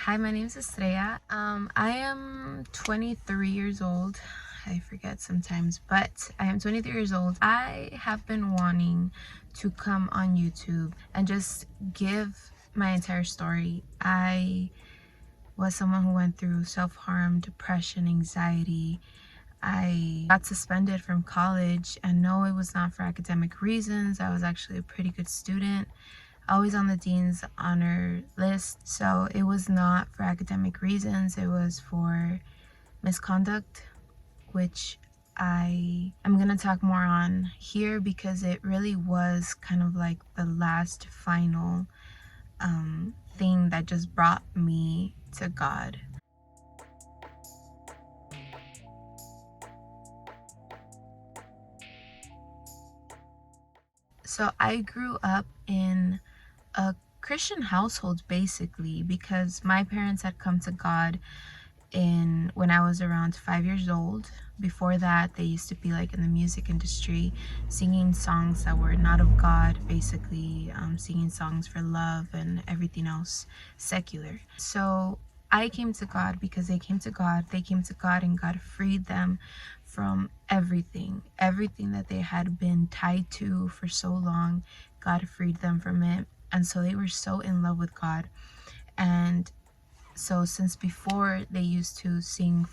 Hi, my name is Estrella. I am 23 years old. I forget sometimes, but I am 23 years old. I have been wanting to come on YouTube and just give my entire story. I was someone who went through self-harm, depression, anxiety. I got suspended from college, and no, it was not for academic reasons. I was actually a pretty good student, always on the dean's honor list. So it was not for academic reasons, it was for misconduct, which I am going to talk more on here because it really was kind of like the last final thing that just brought me to God. So I grew up in a Christian household basically because my parents had come to God when I was around 5 years old. Before that, they used to be like in the music industry, singing songs that were not of God, basically singing songs for love and everything else secular. So I came to God because they came to God. They came to God and God freed them from everything that they had been tied to for so long. God freed them from it. And so they were so in love with God. And so since before they used to sing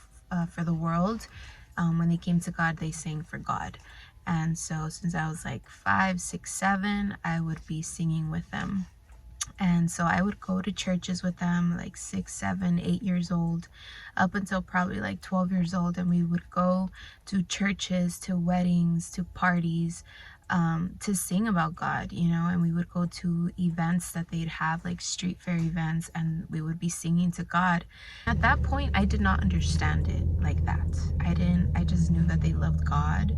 for the world, when they came to God, they sang for God. And so since I was like 5, 6, 7, I would be singing with them. And so I would go to churches with them like 6, 7, 8 years old, up until probably like 12 years old. And we would go to churches, to weddings, to parties, to sing about God, and we would go to events that they'd have, like street fair events, and we would be singing to God. At that point, I did not understand it like that. I just knew that they loved God,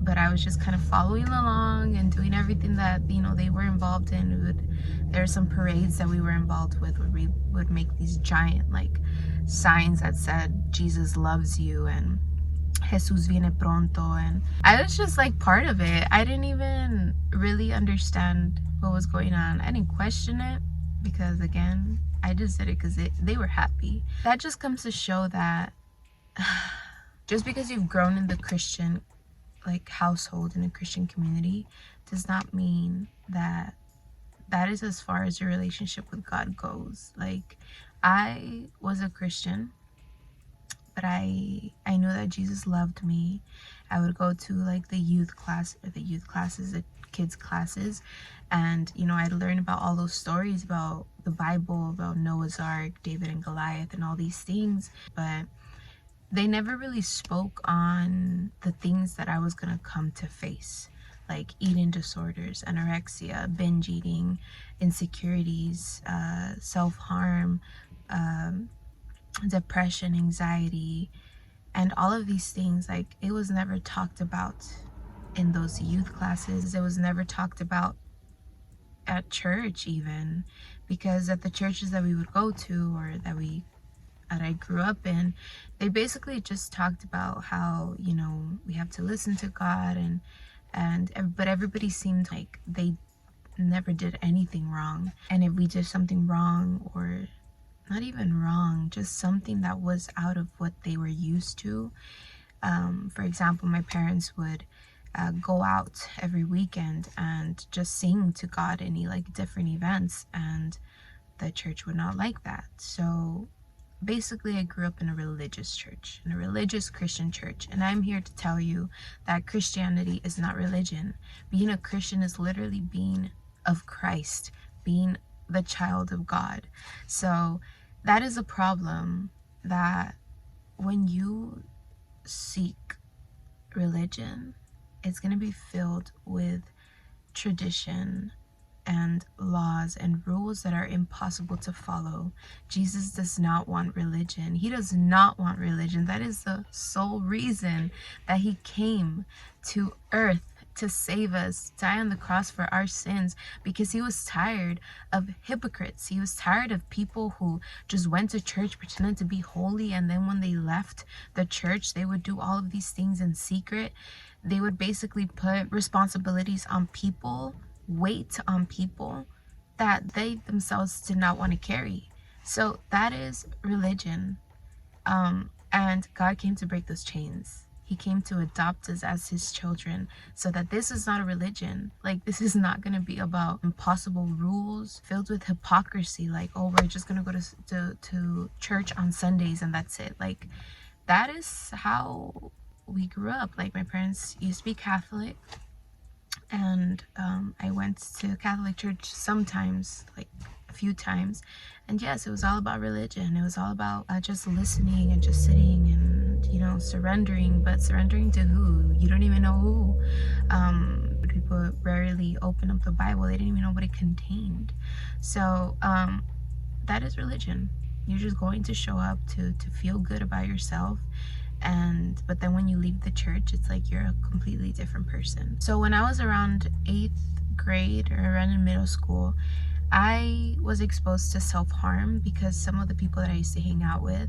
but I was just kind of following along and doing everything that they were involved in. There are some parades that we were involved with where we would make these giant like signs that said Jesus loves you and Jesus viene pronto, and I was just like part of it. I didn't even really understand what was going on. I didn't question it because, again, I just did it because they were happy. That just comes to show that just because you've grown in the Christian like household, in a Christian community, does not mean that that is as far as your relationship with God goes. Like, I was a Christian, but I knew that Jesus loved me. I would go to like the youth classes, the kids classes, and I'd learn about all those stories about the Bible, about Noah's Ark, David and Goliath, and all these things, but they never really spoke on the things that I was gonna come to face, like eating disorders, anorexia, binge eating, insecurities, self-harm, depression, anxiety, and all of these things. Like, it was never talked about in those youth classes. It was never talked about at church even, because at the churches that we would go to, or that I grew up in, they basically just talked about how we have to listen to God, but everybody seemed like they never did anything wrong. And if we did something wrong, or not even wrong, just something that was out of what they were used to. For example, my parents would go out every weekend and just sing to God in like different events, and the church would not like that. So basically, I grew up in a religious church, in a religious Christian church, and I'm here to tell you that Christianity is not religion. Being a Christian is literally being of Christ, being the child of God. So that is a problem, that when you seek religion, it's going to be filled with tradition and laws and rules that are impossible to follow. Jesus does not want religion. He does not want religion. That is the sole reason that he came to earth, to save us, die on the cross for our sins, because he was tired of hypocrites. He was tired of people who just went to church, pretended to be holy, and then when they left the church, they would do all of these things in secret. They would basically put responsibilities on people, weight on people that they themselves did not want to carry. So that is religion. And God came to break those chains. He came to adopt us as his children, so that this is not a religion. Like, this is not going to be about impossible rules filled with hypocrisy. Like, oh, we're just going to go to church on Sundays and that's it. Like, that is how we grew up. Like, my parents used to be Catholic, and I went to Catholic church sometimes, like a few times. And yes, it was all about religion. It was all about just listening and just sitting and, you know, surrendering. But surrendering to who? You don't even know who. People rarely open up the Bible. They didn't even know what it contained. So that is religion. You're just going to show up to feel good about yourself. But then when you leave the church, it's like you're a completely different person. So when I was around 8th grade or around in middle school, I was exposed to self-harm because some of the people that I used to hang out with,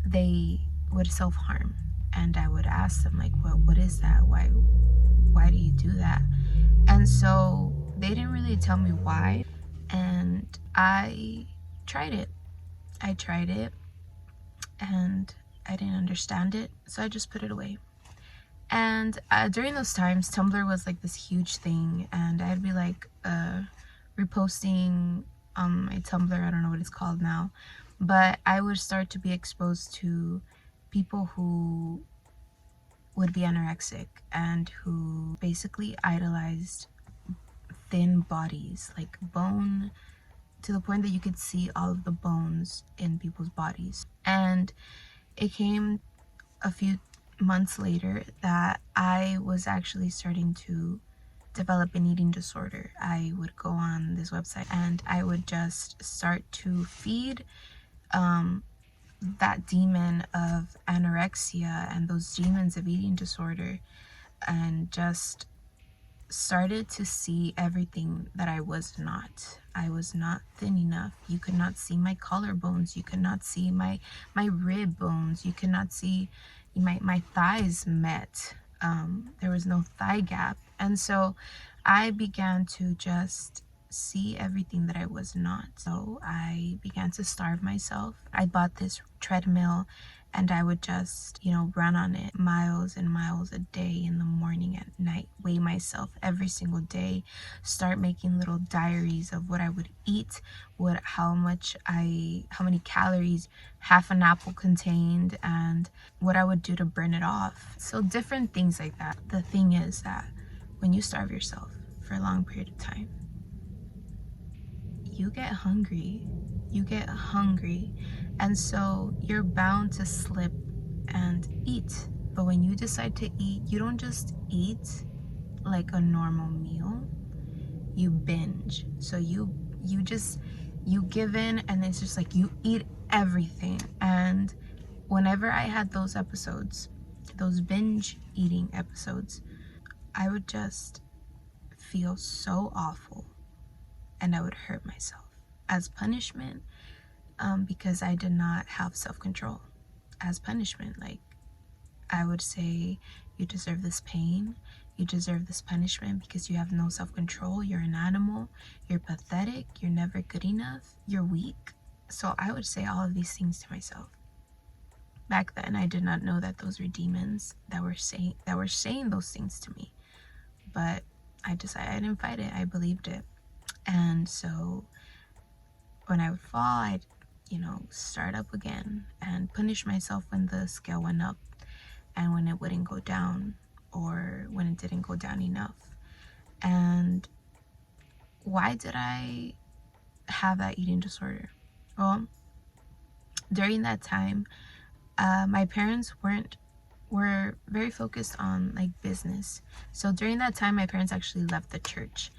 they would self-harm. And I would ask them, like, well, what is that? Why do you do that? And so they didn't really tell me why. And I tried it. And I didn't understand it, so I just put it away. And during those times, Tumblr was like this huge thing, and I'd be like reposting on my Tumblr, I don't know what it's called now, but I would start to be exposed to people who would be anorexic and who basically idolized thin bodies, like bone, to the point that you could see all of the bones in people's bodies. And it came a few months later that I was actually starting to develop an eating disorder. I would go on this website and I would just start to feed that demon of anorexia and those demons of eating disorder, and just started to see everything that I was not. I was not thin enough. You could not see my collarbones. You could not see my rib bones. You could not see my thighs met. There was no thigh gap. And so I began to just see everything that I was not. So I began to starve myself. I bought this treadmill and I would just, you know, run on it miles and miles a day, in the morning, at night, weigh myself every single day, start making little diaries of what I would eat, how many calories half an apple contained, and what I would do to burn it off. So different things like that. The thing is that when you starve yourself for a long period of time, you get hungry. And so you're bound to slip and eat. But when you decide to eat, you don't just eat like a normal meal. You binge. So you give in, and it's just like you eat everything. And whenever I had those episodes, those binge eating episodes, I would just feel so awful, and I would hurt myself as punishment, because I did not have self-control. As punishment, like, I would say, you deserve this pain, you deserve this punishment because you have no self-control, you're an animal, you're pathetic, you're never good enough, you're weak. So I would say all of these things to myself. Back then, I did not know that those were demons that were saying those things to me. But I decided, I didn't fight it, I believed it. And so when I would fall, I'd, you know, start up again and punish myself when the scale went up and when it wouldn't go down, or when it didn't go down enough. And why did I have that eating disorder? Well, during that time, my parents were very focused on like business. So during that time, my parents actually left the church,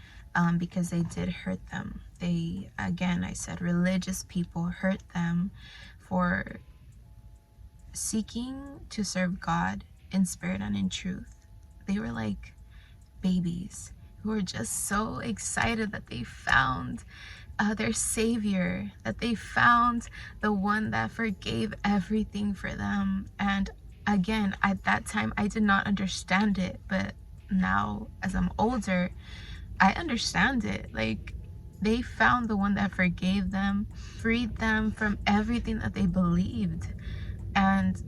because they did hurt them. They, again, I said, religious people hurt them for seeking to serve God in spirit and in truth. They were like babies who were just so excited that they found their savior, that they found the one that forgave everything for them. And again, at that time, I did not understand it, but now as I'm older, I understand it. Like, They found the one that forgave them, freed them from everything that they believed, and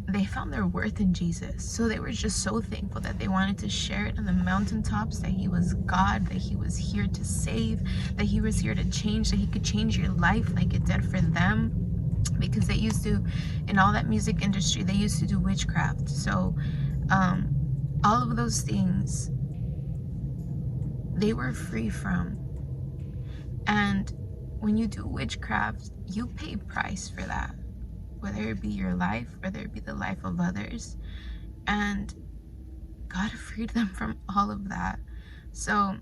they found their worth in Jesus. So they were just so thankful that they wanted to share it on the mountaintops, that he was God, that he was here to save, that he was here to change, that he could change your life like it did for them. Because they used to, in all that music industry, they used to do witchcraft. So all of those things they were free from. And when you do witchcraft, you pay price for that, whether it be your life, whether it be the life of others. And God freed them from all of that. So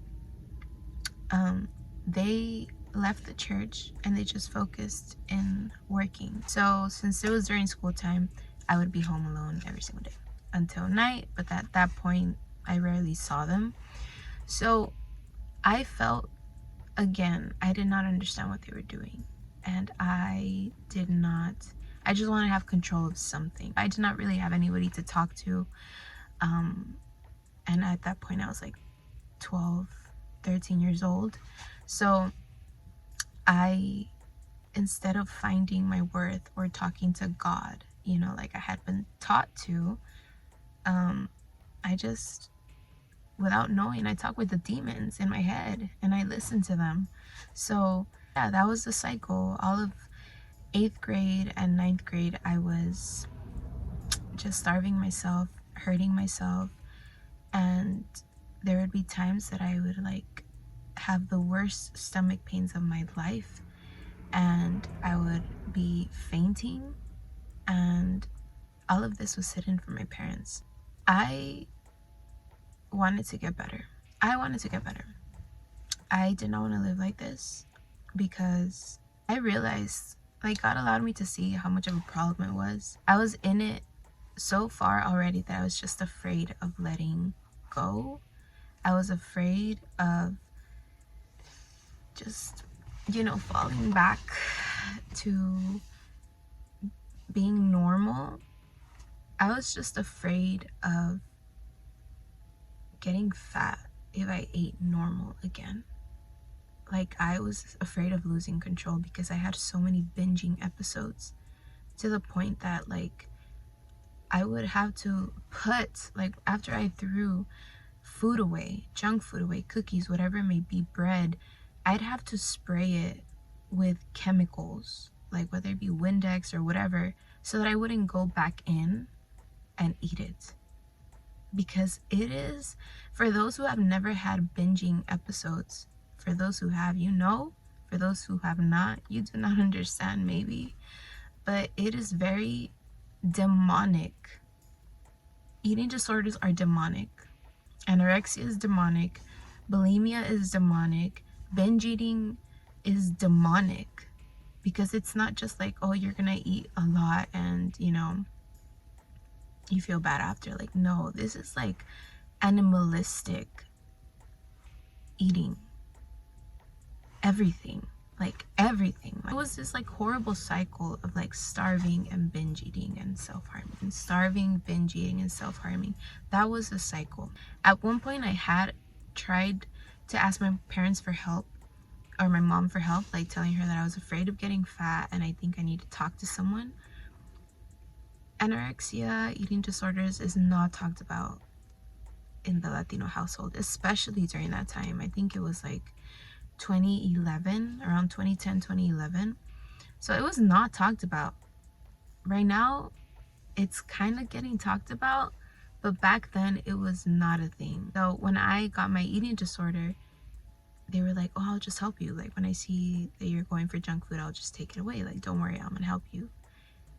they left the church and they just focused in working. So since it was during school time, I would be home alone every single day until night. But at that point, I rarely saw them. So I felt, again, I did not understand what they were doing. And I just want to have control of something. I did not really have anybody to talk to. And at that point, I was like 12, 13 years old. So I, instead of finding my worth or talking to God, like I had been taught to, I just, without knowing, I talk with the demons in my head and I listen to them. So yeah, that was the cycle. All of 8th grade and 9th grade, I was just starving myself, hurting myself, and there would be times that I would like have the worst stomach pains of my life, and I would be fainting, and all of this was hidden from my parents. I wanted to get better. I did not want to live like this, because I realized, like, God allowed me to see how much of a problem it was. I was in it so far already that I was just afraid of letting go. I was afraid of just, falling back to being normal. I was just afraid of getting fat if I ate normal again. Like, I was afraid of losing control because I had so many binging episodes, to the point that, like, I would have to put, like, after I threw food away, junk food away, cookies, whatever it may be, bread, I'd have to spray it with chemicals, like whether it be Windex or whatever, so that I wouldn't go back in and eat it. Because it is, for those who have never had binging episodes, for those who have, for those who have not, you do not understand maybe, but it is very demonic. Eating disorders are demonic. Anorexia is demonic. Bulimia is demonic. Binge eating is demonic, because it's not just like, oh, you're gonna eat a lot and you feel bad after. Like, no, this is like animalistic eating. Everything. It was this like horrible cycle of like starving and binge eating and self-harming, and starving, binge eating, and self-harming. That was the cycle. At one point, I had tried to ask my parents for help, or my mom for help, like telling her that I was afraid of getting fat and I think I need to talk to someone. Anorexia, eating disorders, is not talked about in the Latino household, especially during that time. I think it was like 2011, around 2010, 2011. So it was not talked about. Right now, it's kind of getting talked about, but back then it was not a thing. So when I got my eating disorder, they were like, oh, I'll just help you. Like, when I see that you're going for junk food, I'll just take it away. Like, don't worry, I'm gonna help you.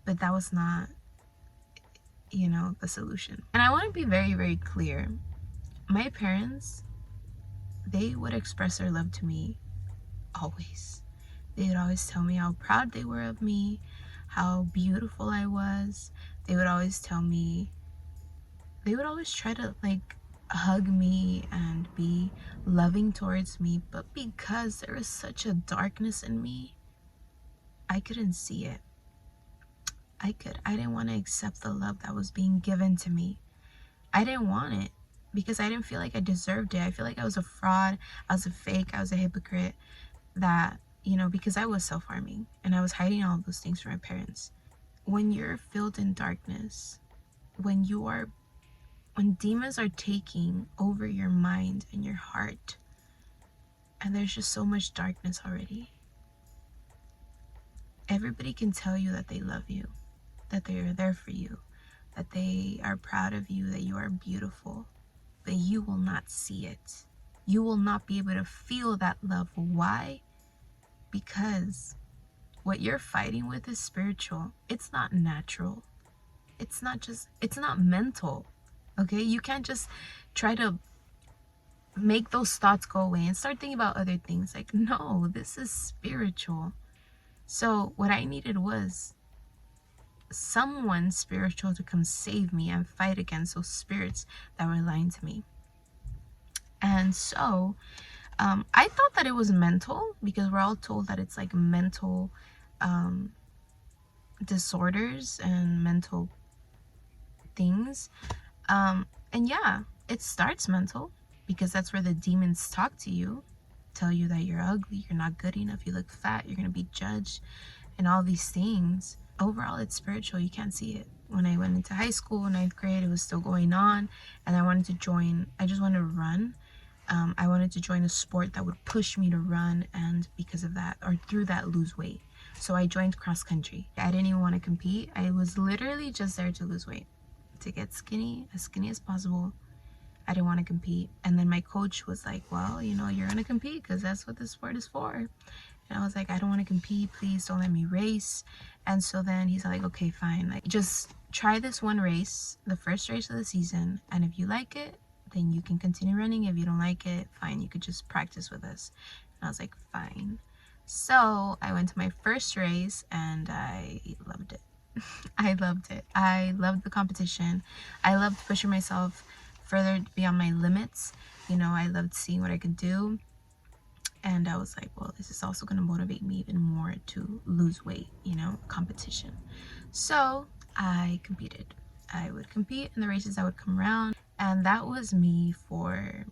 But that was not, the solution. And I want to be very, very clear. My parents, they would express their love to me always. They would always tell me how proud they were of me, how beautiful I was. They would always try to like hug me and be loving towards me, but because there was such a darkness in me, I couldn't see it. I didn't want to accept the love that was being given to me. I didn't want it. because I didn't feel like I deserved it. I feel like I was a fraud, I was a fake, I was a hypocrite, that, you know, because I was self-harming and I was hiding all of those things from my parents. When you're filled in darkness, when demons are taking over your mind and your heart, and there's just so much darkness already, everybody can tell you that they love you, that they are there for you, that they are proud of you, that you are beautiful, but you will not see it. You will not be able to feel that love. Why? Because what you're fighting with is spiritual. It's not natural. It's not mental. Okay? You can't just try to make those thoughts go away and start thinking about other things. Like, no, this is spiritual. So what I needed was someone spiritual to come save me and fight against those spirits that were lying to me. And so I thought that it was mental, because we're all told that it's like mental disorders and mental things. And yeah, it starts mental, because that's where the demons talk to you, tell you that you're ugly, you're not good enough, you look fat, you're going to be judged, and all these things. Overall, it's spiritual. You can't see it. When I went into high school, 9th grade, it was still going on, and I just wanted to run. I wanted to join a sport that would push me to run, and because of that, or through that, lose weight. So I joined cross country. I didn't even want to compete. I was literally just there to lose weight, to get skinny as possible. I didn't want to compete. And then my coach was like, well, you know, you're going to compete because that's what the sport is for. And I was like, I don't want to compete. Please don't let me race. And so then he's like, okay, fine. Like, just try this one race, the first race of the season. And if you like it, then you can continue running. If you don't like it, fine. You could just practice with us. And I was like, fine. So I went to my first race and I loved it. I loved it. I loved the competition. I loved pushing myself further beyond my limits. You know, I loved seeing what I could do. And I was like, well, this is also going to motivate me even more to lose weight, you know, competition. So I competed. I would compete in the races that would come around. And that was me for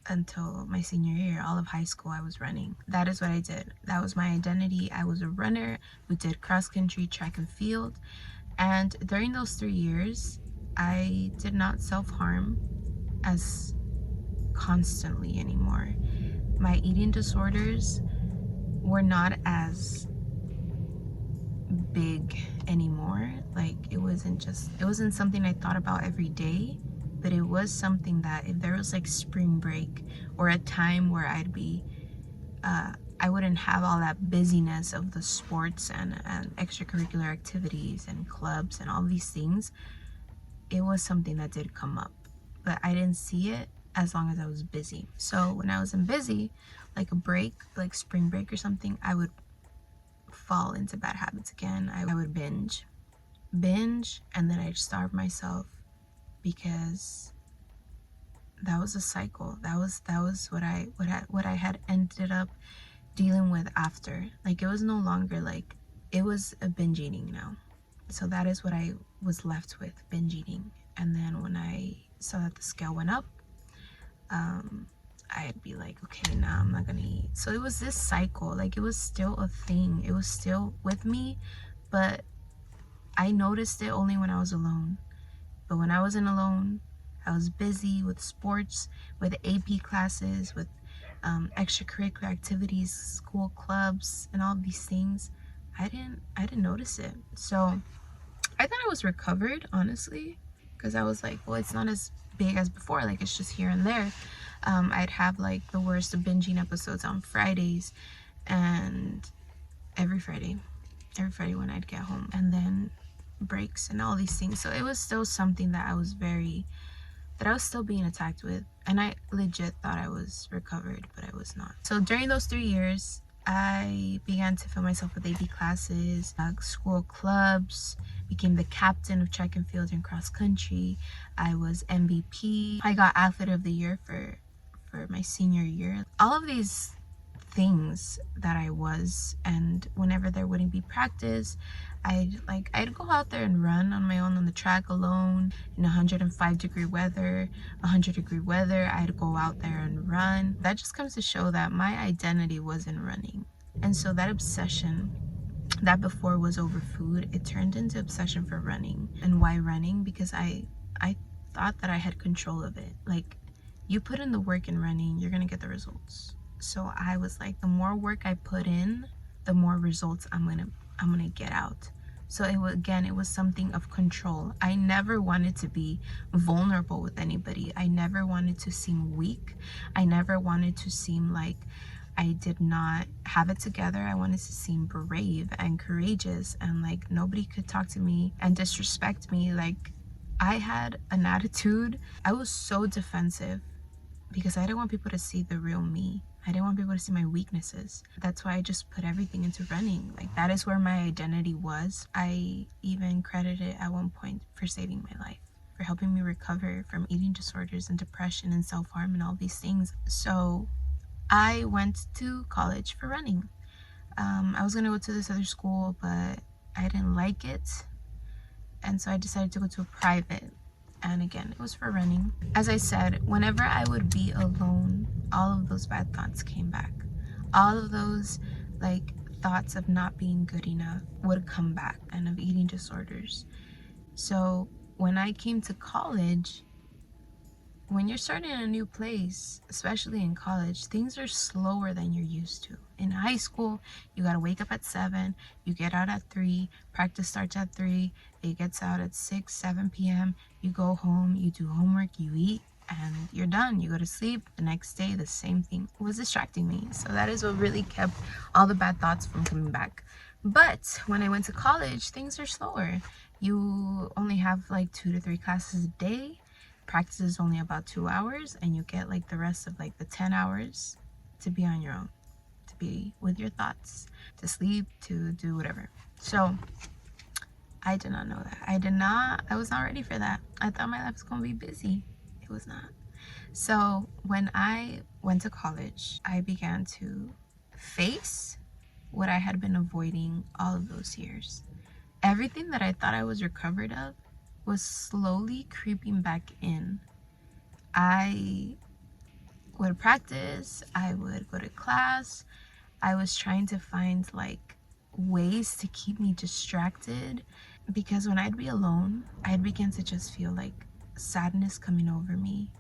until my senior year. All of high school, I was running. That is what I did. That was my identity. I was a runner who did cross country, track and field. And during those 3 years, I did not self-harm as constantly anymore. My eating disorders were not as big anymore. Like, it wasn't something I thought about every day, but it was something that if there was like spring break or a time where I wouldn't have all that busyness of the sports and extracurricular activities and clubs and all these things, it was something that did come up, but I didn't see it as long as I was busy. So when I wasn't busy, like a break, like spring break or something, I would fall into bad habits again. I would binge, and then I'd starve myself, because that was a cycle. That was what I had ended up dealing with after. Like, it was no longer like, it was a binge eating now. So that is what I was left with, binge eating. And then when I saw that the scale went up, I'd be like, okay, now I'm not gonna eat. So it was this cycle. Like, it was still a thing. It was still with me, but I noticed it only when I was alone. But when I wasn't alone, I was busy with sports, with AP classes, with extracurricular activities, school clubs, and all these things. I didn't notice it. So I thought I was recovered, honestly, because I was like, well, it's not as big as before. Like, it's just here and there. I'd have like the worst of binging episodes on Fridays, and every Friday when I'd get home, and then breaks and all these things. So it was still something that I was still being attacked with, and I legit thought I was recovered, but I was not. So during those 3 years, I began to fill myself with AP classes, school clubs, became the captain of track and field and cross country. I was MVP. I got athlete of the year for my senior year. All of these things that I was. And whenever there wouldn't be practice, I'd go out there and run on my own on the track alone in 105-degree weather, 100-degree weather. I'd go out there and run. That just comes to show that my identity was in running. And so that obsession that before was over food, it turned into obsession for running. And why running? Because I thought that I had control of it. Like, you put in the work in running, you're gonna get the results. So I was like, the more work I put in, the more results I'm gonna get out. So it was something of control. I never wanted to be vulnerable with anybody. I never wanted to seem weak. I never wanted to seem like I did not have it together. I wanted to seem brave and courageous, and like nobody could talk to me and disrespect me. Like, I had an attitude. I was so defensive because I didn't want people to see the real me. I didn't want people to see my weaknesses. That's why I just put everything into running. Like, that is where my identity was. I even credited it at one point for saving my life, for helping me recover from eating disorders and depression and self-harm and all these things. So I went to college for running. I was gonna go to this other school, but I didn't like it. And so I decided to go to a private. And again, it was for running. As I said, whenever I would be alone, all of those bad thoughts came back. All of those like thoughts of not being good enough would come back, and of eating disorders. So when I came to college, when you're starting in a new place, especially in college, things are slower than you're used to. In high school, you gotta wake up at 7, you get out at 3, practice starts at 3, it gets out at 6, 7 p.m. You go home, you do homework, you eat, and you're done. You go to sleep. The next day, the same thing. It was distracting me. So that is what really kept all the bad thoughts from coming back. But when I went to college, things are slower. You only have like 2 to 3 classes a day. Practice is only about 2 hours, and you get like the rest of like the 10 hours to be on your own, to be with your thoughts, to sleep, to do whatever. So I did not know that. I was not ready for that. I thought my life was gonna be busy. It was not. So when I went to college, I began to face what I had been avoiding all of those years. Everything that I thought I was recovered of was slowly creeping back in. I would practice, I would go to class, I was trying to find like ways to keep me distracted, because when I'd be alone, I'd begin to just feel like sadness coming over me.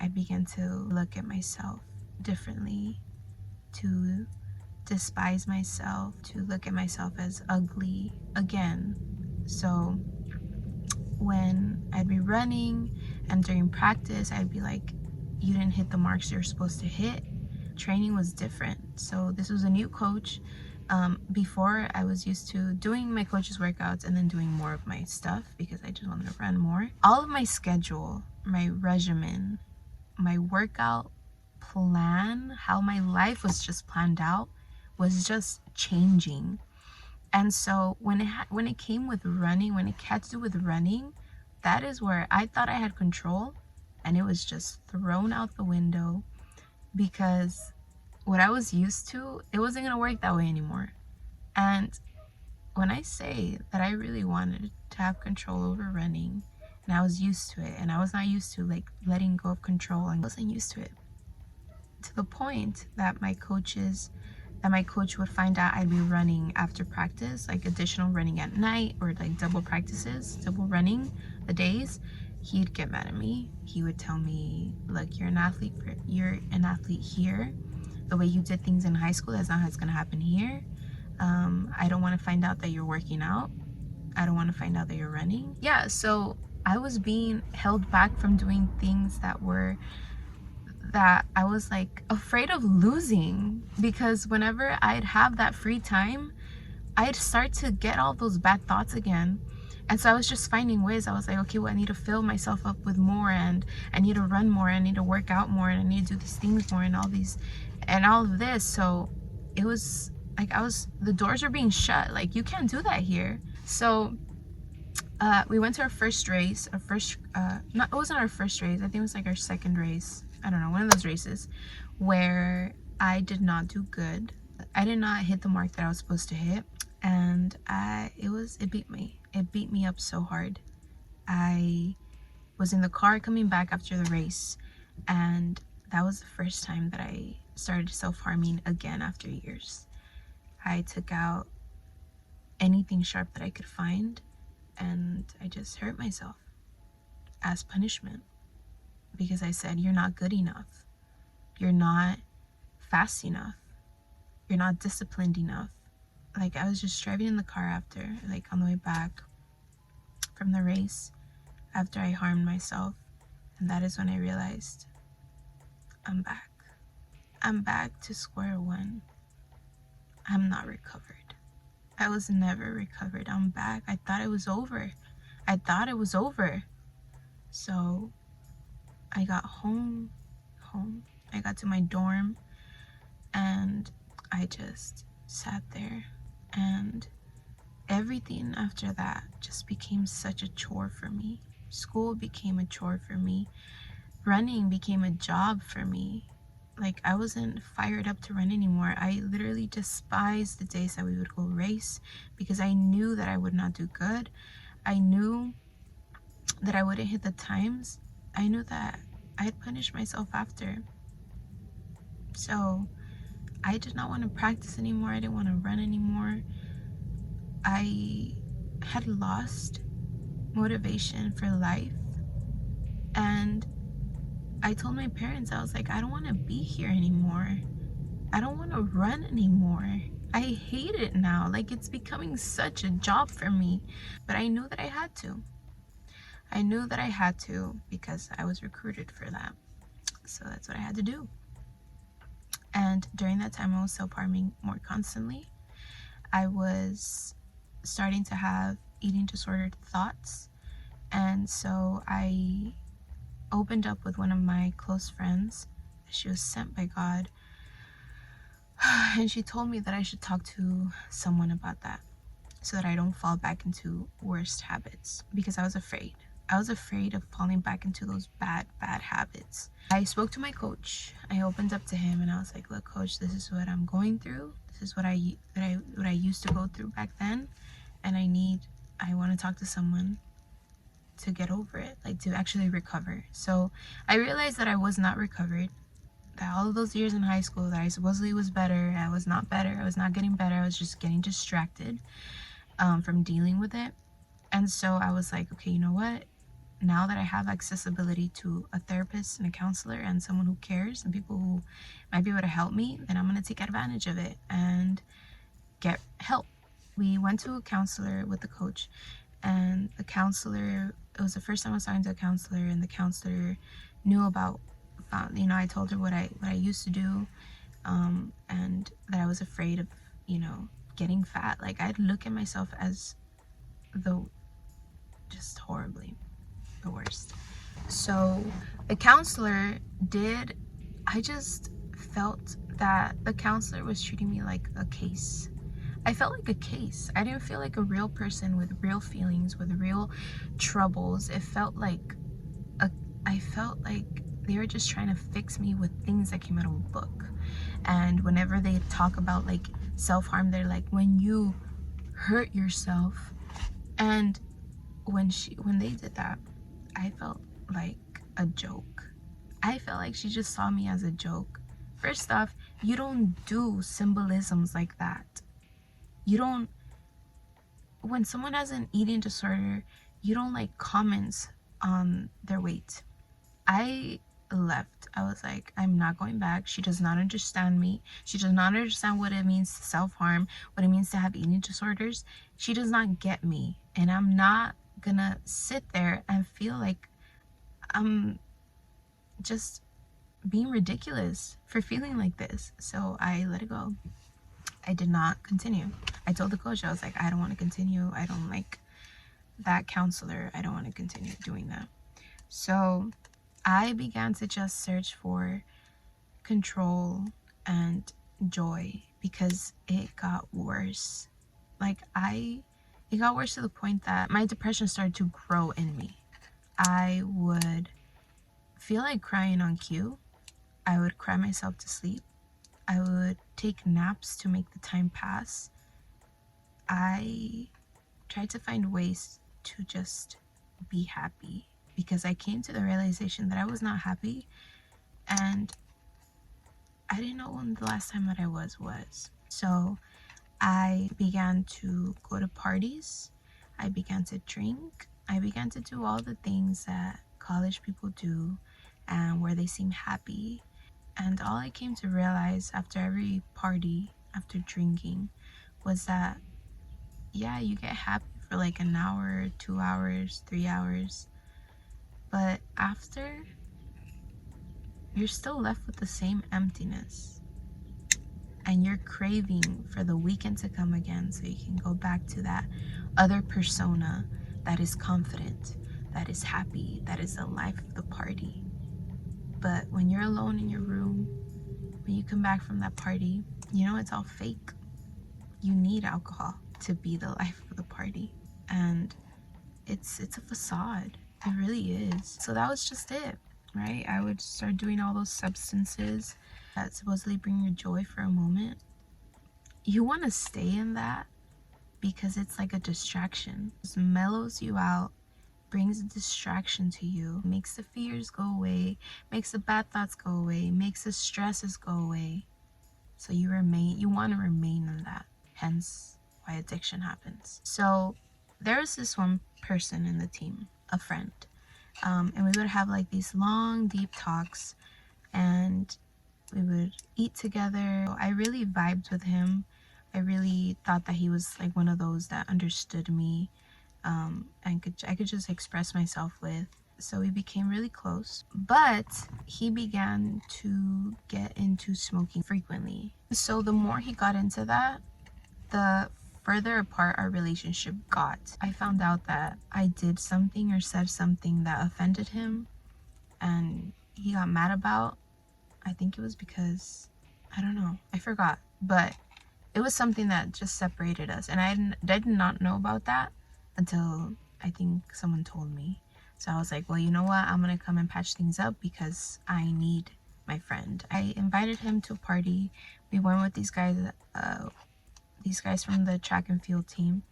I began to look at myself differently, to despise myself, to look at myself as ugly again. So when I'd be running and during practice, I'd be like, you didn't hit the marks you're supposed to hit. Training was different. So this was a new coach. Before, I was used to doing my coach's workouts and then doing more of my stuff because I just wanted to run more. All of my schedule, my regimen, my workout plan, how my life was just planned out, was just changing. And so when it came with running, when it had to do with running, that is where I thought I had control, and it was just thrown out the window, because what I was used to, it wasn't gonna work that way anymore. And when I say that I really wanted to have control over running, and I was used to it, and I was not used to like letting go of control, and I wasn't used to it, to the point that my coach would find out I'd be running after practice, like additional running at night, or like double running the days. He'd get mad at me. He would tell me, look, you're an athlete here. The way you did things in high school, that's not how it's gonna happen here. I don't want to find out that you're working out. I don't want to find out that you're running. Yeah, so I was being held back from doing things that I was like afraid of losing, because whenever I'd have that free time, I'd start to get all those bad thoughts again. And so I was just finding ways. I was like, okay, well, I need to fill myself up with more, and I need to run more, I need to work out more, and I need to do these things more, and all of this. So it was like the doors are being shut. Like, you can't do that here. So we went to our first race, it wasn't our first race. I think it was like our second race. I don't know, one of those races where I did not do good. I did not hit the mark that I was supposed to hit, and it beat me. It beat me up so hard. I was in the car coming back after the race, and that was the first time that I started self-harming again after years. I took out anything sharp that I could find, and I just hurt myself as punishment because I said, you're not good enough. You're not fast enough. You're not disciplined enough. Like, I was just driving in the car after, like on the way back from the race, after I harmed myself. And that is when I realized I'm back. I'm back to square one. I'm not recovered. I was never recovered. I'm back. I thought it was over. So I got home. I got to my dorm, and I just sat there, and everything after that just became such a chore for me. School became a chore for me. Running became a job for me. Like, I wasn't fired up to run anymore. I literally despised the days that we would go race because I knew that I would not do good. I knew that I wouldn't hit the times. I knew that I'd punish myself after. So I did not want to practice anymore. I didn't want to run anymore. I had lost motivation for life. And I told my parents, I was like, I don't want to be here anymore. I don't want to run anymore. I hate it now. Like, it's becoming such a job for me. But I knew that I had to. I knew that I had to because I was recruited for that. So that's what I had to do. And during that time, I was self-harming more constantly. I was starting to have eating disordered thoughts. And so I opened up with one of my close friends. She was sent by God. And she told me that I should talk to someone about that so that I don't fall back into worst habits, because I was afraid. I was afraid of falling back into those bad habits. I spoke to my coach. I opened up to him and I was like, look, coach, this is what I'm going through. This is what I used to go through back then. And I want to talk to someone to get over it, like to actually recover. So I realized that I was not recovered, that all of those years in high school that I supposedly was better, I was not better. I was not getting better. I was just getting distracted from dealing with it. And so I was like, okay, you know what? Now that I have accessibility to a therapist and a counselor and someone who cares and people who might be able to help me, then I'm going to take advantage of it and get help. We went to a counselor with the coach, and the counselor, it was the first time I was talking to a counselor, and the counselor knew about, I told her what I used to do, and that I was afraid of, getting fat. Like, I'd look at myself as just horribly the worst. So the counselor I just felt that the counselor was treating me like a case. I felt like a case. I didn't feel like a real person with real feelings, with real troubles. I felt like they were just trying to fix me with things that came out of a book. And whenever they talk about like self-harm, they're like, when you hurt yourself. And when they did that, I felt like a joke. I felt like she just saw me as a joke. First off, you don't do symbolisms like that. When someone has an eating disorder, you don't like comments on their weight. I left. I was like, I'm not going back. She does not understand me. She does not understand what it means to self-harm, what it means to have eating disorders. She does not get me. And I'm not gonna sit there and feel like I'm just being ridiculous for feeling like this. So I let it go. I did not continue. I told the coach, I was like, I don't want to continue. I don't like that counselor. I don't want to continue doing that. So I began to just search for control and joy, because it got worse. It got worse to the point that my depression started to grow in me. I would feel like crying on cue. I would cry myself to sleep. I would take naps to make the time pass. I tried to find ways to just be happy because I came to the realization that I was not happy, and I didn't know when the last time that I was. So I began to go to parties, I began to drink, I began to do all the things that college people do and where they seem happy. And all I came to realize after every party, after drinking, was that, yeah, you get happy for like an hour, 2 hours, 3 hours, but after, you're still left with the same emptiness. And you're craving for the weekend to come again so you can go back to that other persona that is confident, that is happy, that is the life of the party. But when you're alone in your room, when you come back from that party, you know it's all fake. You need alcohol to be the life of the party. And it's a facade. It really is. So that was just it, right? I would start doing all those substances that supposedly bring you joy for a moment. You want to stay in that because it's like a distraction. It mellows you out, brings a distraction to you, makes the fears go away, makes the bad thoughts go away, makes the stresses go away. So you want to remain in that. Hence why addiction happens. So there was this one person in the team, a friend, and we would have like these long, deep talks, and we would eat together. I really vibed with him. I really thought that he was like one of those that understood me, and I could just express myself with. So we became really close. But he began to get into smoking frequently. So the more he got into that, the further apart our relationship got. I found out that I did something or said something that offended him, and he got mad about. I think it was because, I don't know, I forgot, but it was something that just separated us, and I did not know about that until I think someone told me. So I was like, well, you know what, I'm gonna come and patch things up because I need my friend. I invited him to a party. We went with these guys from the track and field team.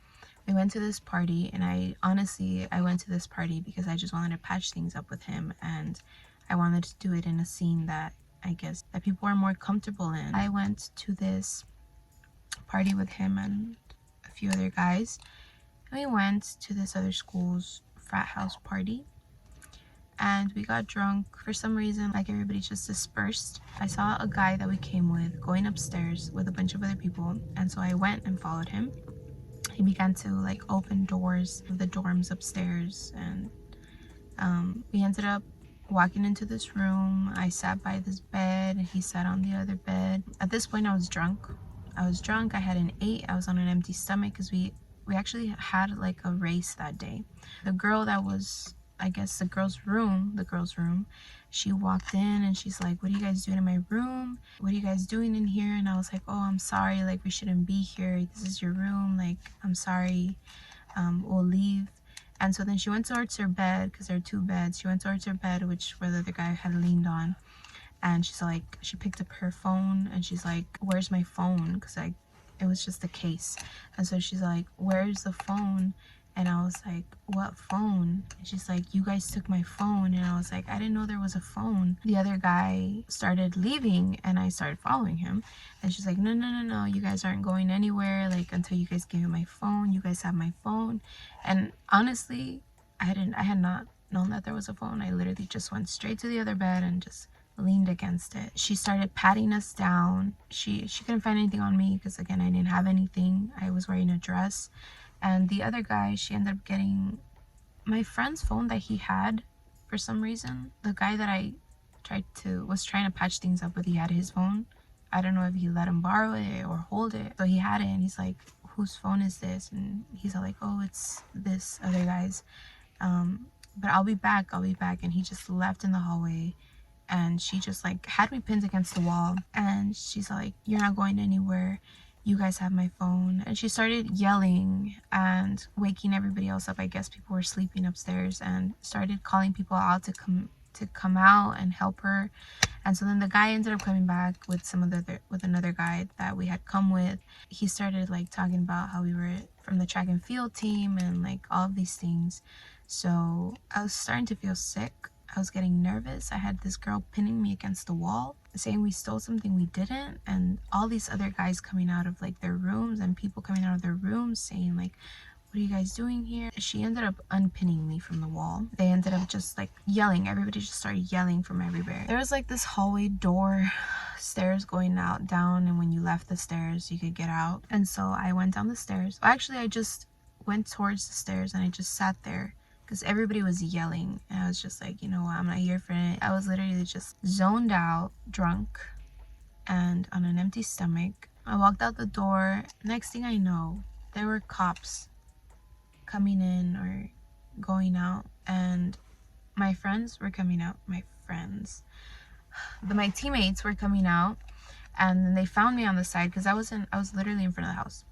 We went to this party, and I went to this party because I just wanted to patch things up with him, and I wanted to do it in a scene that I guess that people are more comfortable in. I went to this party with him and a few other guys, and we went to this other school's frat house party, and we got drunk. For some reason, like, everybody just dispersed. I saw a guy that we came with going upstairs with a bunch of other people, and so I went and followed him. He began to like open doors of the dorms upstairs, and we ended up walking into this room. I sat by this bed, he sat on the other bed. At this point, I was drunk. I had an 8. I was on an empty stomach because we actually had like a race that day. The girl that was, I guess, the girls' room, she walked in and she's like, what are you guys doing in my room? What are you guys doing in here? And I was like, oh, I'm sorry, like, we shouldn't be here. This is your room. Like, I'm sorry. We'll leave. And so then she went towards her bed, because there are 2 beds. She went towards her bed, where the other guy had leaned on. And she's like, she picked up her phone and she's like, where's my phone? Because it was just a case. And so she's like, where's the phone? And I was like, what phone? And she's like, you guys took my phone. And I was like, I didn't know there was a phone. The other guy started leaving and I started following him. And she's like, no, you guys aren't going anywhere, like, until you guys give me my phone. You guys have my phone. And honestly, I had not known that there was a phone. I literally just went straight to the other bed and just leaned against it. She started patting us down. She couldn't find anything on me because, again, I didn't have anything. I was wearing a dress. And the other guy, she ended up getting my friend's phone that he had for some reason. The guy that I was trying to patch things up with, he had his phone. I don't know if he let him borrow it or hold it. So he had it, and he's like, whose phone is this? And he's like, oh, it's this other guy's. But I'll be back. And he just left in the hallway. And she just like had me pinned against the wall. And she's like, you're not going anywhere. You guys have my phone. And she started yelling and waking everybody else up. I guess people were sleeping upstairs, and started calling people out to come to come out and help her. And so then the guy ended up coming back with another guy that we had come with. He started like talking about how we were from the track and field team and like all of these things. So I was starting to feel sick. I was getting nervous. I had this girl pinning me against the wall, saying we stole something we didn't, and all these other guys coming out of like their rooms and people coming out of their rooms saying like, what are you guys doing here? She ended up unpinning me from the wall. They ended up just like yelling. Everybody just started yelling from everywhere. There was like this hallway door, stairs going out, down, and when you left the stairs, you could get out. And so I went down the stairs. Actually, I just went towards the stairs and I just sat there because everybody was yelling. And I was just like, you know what, I'm not here for it. I was literally just zoned out, drunk, and on an empty stomach. I walked out the door. Next thing I know, there were cops coming in or going out, and my friends were coming out. My teammates were coming out, and then they found me on the side because I was literally in front of the house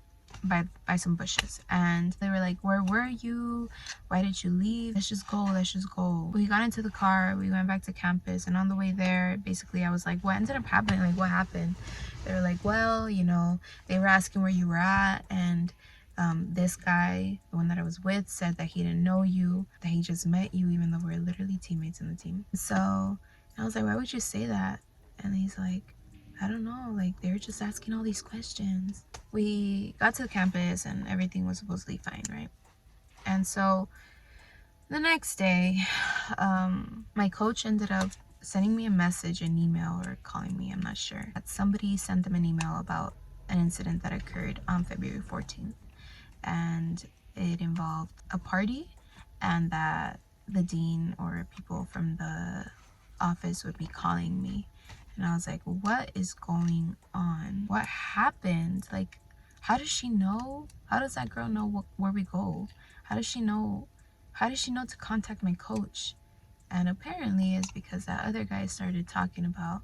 by some bushes, and they were like, where were you? Why did you leave? Let's just go. We got into the car, we went back to campus, and on the way there, basically I was like, what ended up happening? Like, what happened? They were like, well, you know, they were asking where you were at, and this guy, the one that I was with, said that he didn't know you, that he just met you, even though we're literally teammates in the team. So I was like, why would you say that? And he's like, I don't know, like they were just asking all these questions. We got to the campus and everything was supposedly fine, right? And so the next day, my coach ended up sending me a message, an email, or calling me, I'm not sure, that somebody sent them an email about an incident that occurred on February 14th. And it involved a party, and that the dean or people from the office would be calling me. And I was like, what is going on? What happened? Like, how does she know? How does that girl know where we go? How does she know to contact my coach? And apparently it's because that other guy started talking about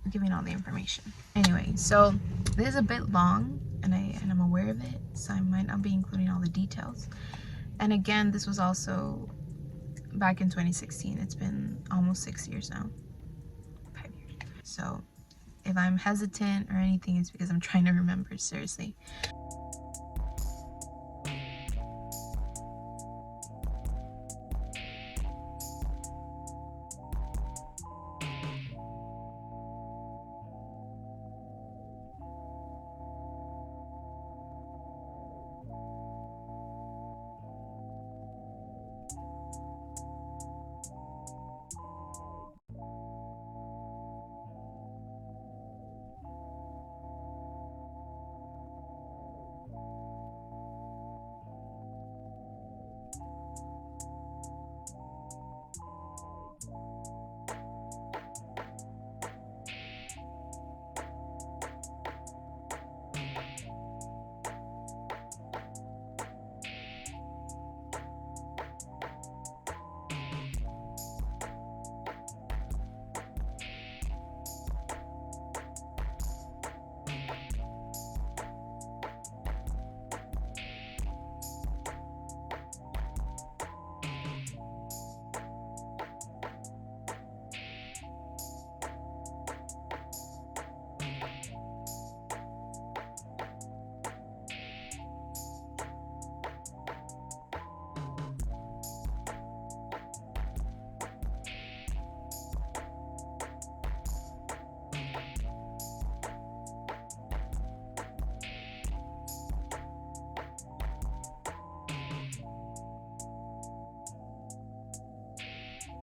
giving all the information. Anyway, so this is a bit long, and I'm aware of it, so I might not be including all the details. And again, this was also back in 2016. It's been almost 6 years now. 5 years. So if I'm hesitant or anything, it's because I'm trying to remember, seriously.